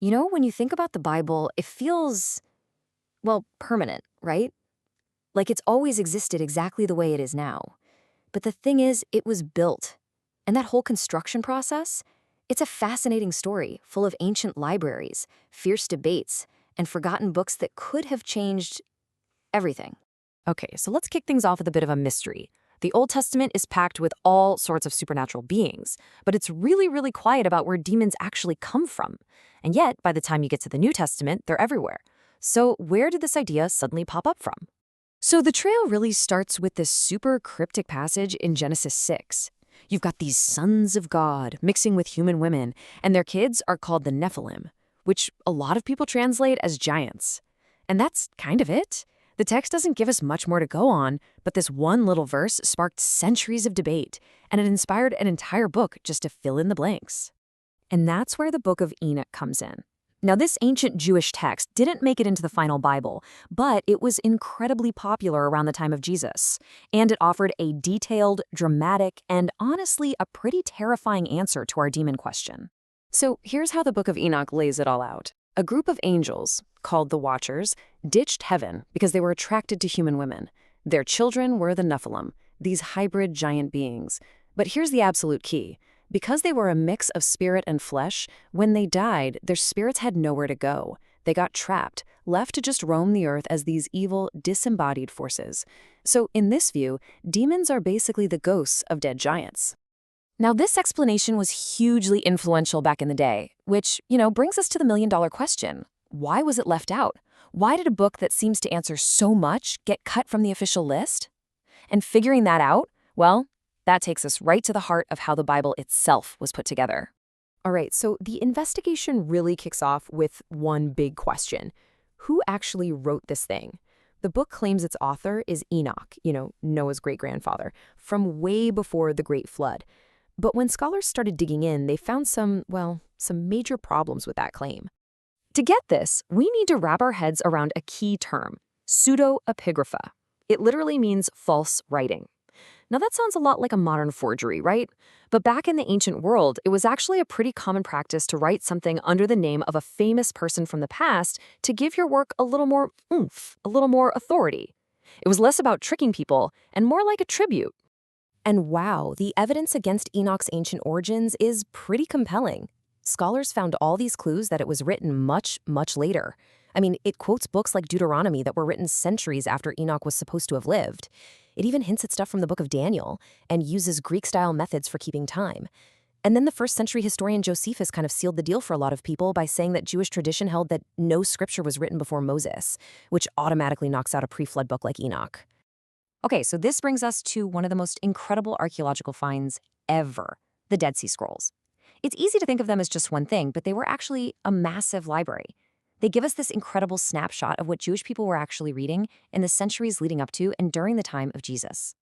When you think about the Bible, it feels, well, permanent, right? Like it's always existed exactly the way it is now. But the thing is, it was built. And that whole construction process, it's a fascinating story full of ancient libraries, fierce debates, and forgotten books that could have changed everything. Okay, so let's kick things off with a bit of a mystery. The Old Testament is packed with all sorts of supernatural beings, but it's really, really quiet about where demons actually come from. And yet, by the time you get to the New Testament, they're everywhere. So where did this idea suddenly pop up from? So the trail really starts with this super cryptic passage in Genesis 6. You've got these sons of God mixing with human women, and their kids are called the Nephilim, which a lot of people translate as giants. And that's kind of it. The text doesn't give us much more to go on, but this one little verse sparked centuries of debate, and it inspired an entire book just to fill in the blanks. And that's where the Book of Enoch comes in. Now, this ancient Jewish text didn't make it into the final Bible, but it was incredibly popular around the time of Jesus, and it offered a detailed, dramatic, and honestly a pretty terrifying answer to our demon question. So here's how the Book of Enoch lays it all out. A group of angels, called the Watchers, ditched heaven because they were attracted to human women. Their children were the Nephilim, these hybrid giant beings. But here's the absolute key. Because they were a mix of spirit and flesh, when they died, their spirits had nowhere to go. They got trapped, left to just roam the earth as these evil, disembodied forces. So in this view, demons are basically the ghosts of dead giants. Now, this explanation was hugely influential back in the day, which, brings us to the million-dollar question. Why was it left out? Why did a book that seems to answer so much get cut from the official list? And figuring that out, well, that takes us right to the heart of how the Bible itself was put together. All right, so the investigation really kicks off with one big question. Who actually wrote this thing? The book claims its author is Enoch, Noah's great-grandfather, from way before the Great Flood. But when scholars started digging in, they found some major problems with that claim. To get this, we need to wrap our heads around a key term, pseudepigrapha. It literally means false writing. Now that sounds a lot like a modern forgery, right? But back in the ancient world, it was actually a pretty common practice to write something under the name of a famous person from the past to give your work a little more oomph, a little more authority. It was less about tricking people and more like a tribute. And wow, the evidence against Enoch's ancient origins is pretty compelling. Scholars found all these clues that it was written much, much later. I mean, it quotes books like Deuteronomy that were written centuries after Enoch was supposed to have lived. It even hints at stuff from the Book of Daniel and uses Greek-style methods for keeping time. And then the first-century historian Josephus kind of sealed the deal for a lot of people by saying that Jewish tradition held that no scripture was written before Moses, which automatically knocks out a pre-flood book like Enoch. Okay, so this brings us to one of the most incredible archaeological finds ever, the Dead Sea Scrolls. It's easy to think of them as just one thing, but they were actually a massive library. They give us this incredible snapshot of what Jewish people were actually reading in the centuries leading up to and during the time of Jesus.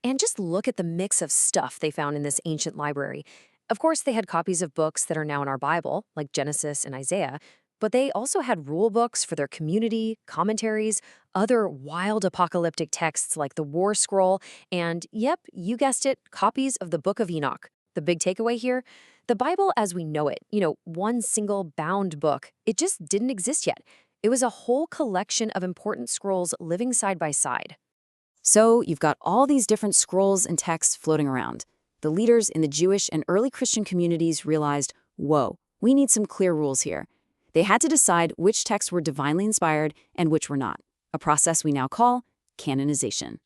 And just look at the mix of stuff they found in this ancient library. Of course, they had copies of books that are now in our Bible, like Genesis and Isaiah, but they also had rule books for their community, commentaries, other wild apocalyptic texts like the War Scroll, and, yep, you guessed it, copies of the Book of Enoch. The big takeaway here? The Bible as we know it, one single bound book, it just didn't exist yet. It was a whole collection of important scrolls living side by side. So you've got all these different scrolls and texts floating around. The leaders in the Jewish and early Christian communities realized, whoa, we need some clear rules here. They had to decide which texts were divinely inspired and which were not, a process we now call canonization.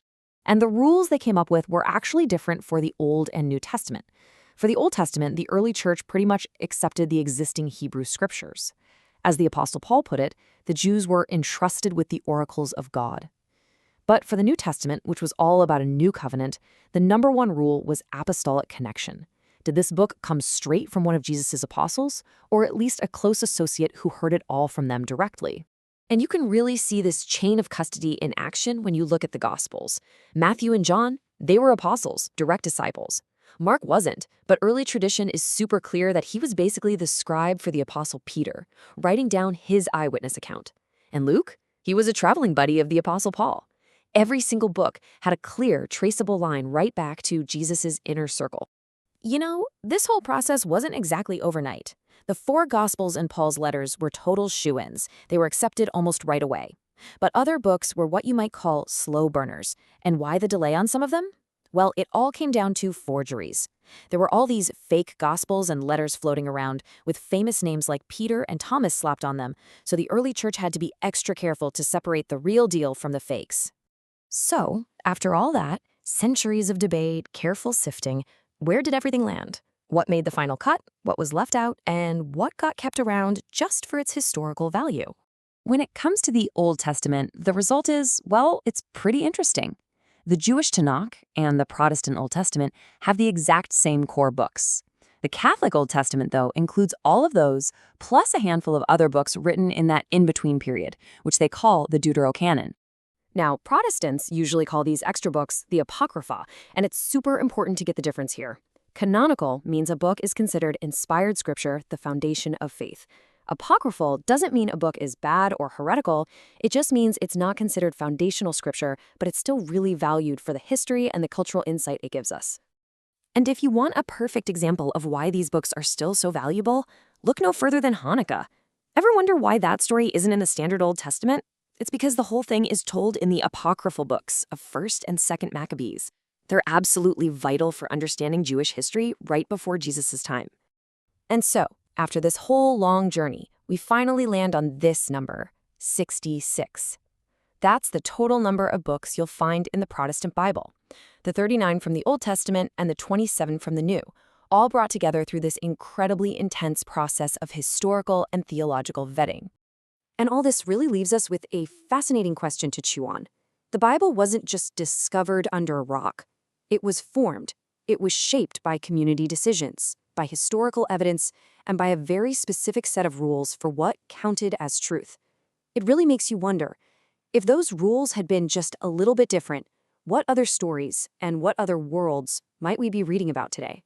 And the rules they came up with were actually different for the Old and New Testament. For the Old Testament, the early church pretty much accepted the existing Hebrew scriptures. As the Apostle Paul put it, the Jews were entrusted with the oracles of God. But for the New Testament, which was all about a new covenant, the number one rule was apostolic connection. Did this book come straight from one of Jesus' apostles, or at least a close associate who heard it all from them directly? And you can really see this chain of custody in action when you look at the Gospels. Matthew and John, they were apostles, direct disciples. Mark wasn't, but early tradition is super clear that he was basically the scribe for the Apostle Peter, writing down his eyewitness account. And Luke? He was a traveling buddy of the Apostle Paul. Every single book had a clear, traceable line right back to Jesus' inner circle. This whole process wasn't exactly overnight. The four Gospels and Paul's letters were total shoo-ins. They were accepted almost right away. But other books were what you might call slow burners. And why the delay on some of them? Well, it all came down to forgeries. There were all these fake Gospels and letters floating around with famous names like Peter and Thomas slapped on them, so the early church had to be extra careful to separate the real deal from the fakes. So, after all that, centuries of debate, careful sifting, where did everything land? What made the final cut, what was left out, and what got kept around just for its historical value? When it comes to the Old Testament, the result is, well, it's pretty interesting. The Jewish Tanakh and the Protestant Old Testament have the exact same core books. The Catholic Old Testament, though, includes all of those, plus a handful of other books written in that in-between period, which they call the Deuterocanon. Now, Protestants usually call these extra books the Apocrypha, and it's super important to get the difference here. Canonical means a book is considered inspired scripture, the foundation of faith. Apocryphal doesn't mean a book is bad or heretical, it just means it's not considered foundational scripture, but it's still really valued for the history and the cultural insight it gives us. And if you want a perfect example of why these books are still so valuable, look no further than Hanukkah. Ever wonder why that story isn't in the standard Old Testament? It's because the whole thing is told in the apocryphal books of 1st and 2nd Maccabees. They're absolutely vital for understanding Jewish history right before Jesus' time. And so, after this whole long journey, we finally land on this number, 66. That's the total number of books you'll find in the Protestant Bible, the 39 from the Old Testament and the 27 from the New, all brought together through this incredibly intense process of historical and theological vetting. And all this really leaves us with a fascinating question to chew on. The Bible wasn't just discovered under a rock. It was formed. It was shaped by community decisions, by historical evidence, and by a very specific set of rules for what counted as truth. It really makes you wonder, if those rules had been just a little bit different, what other stories and what other worlds might we be reading about today?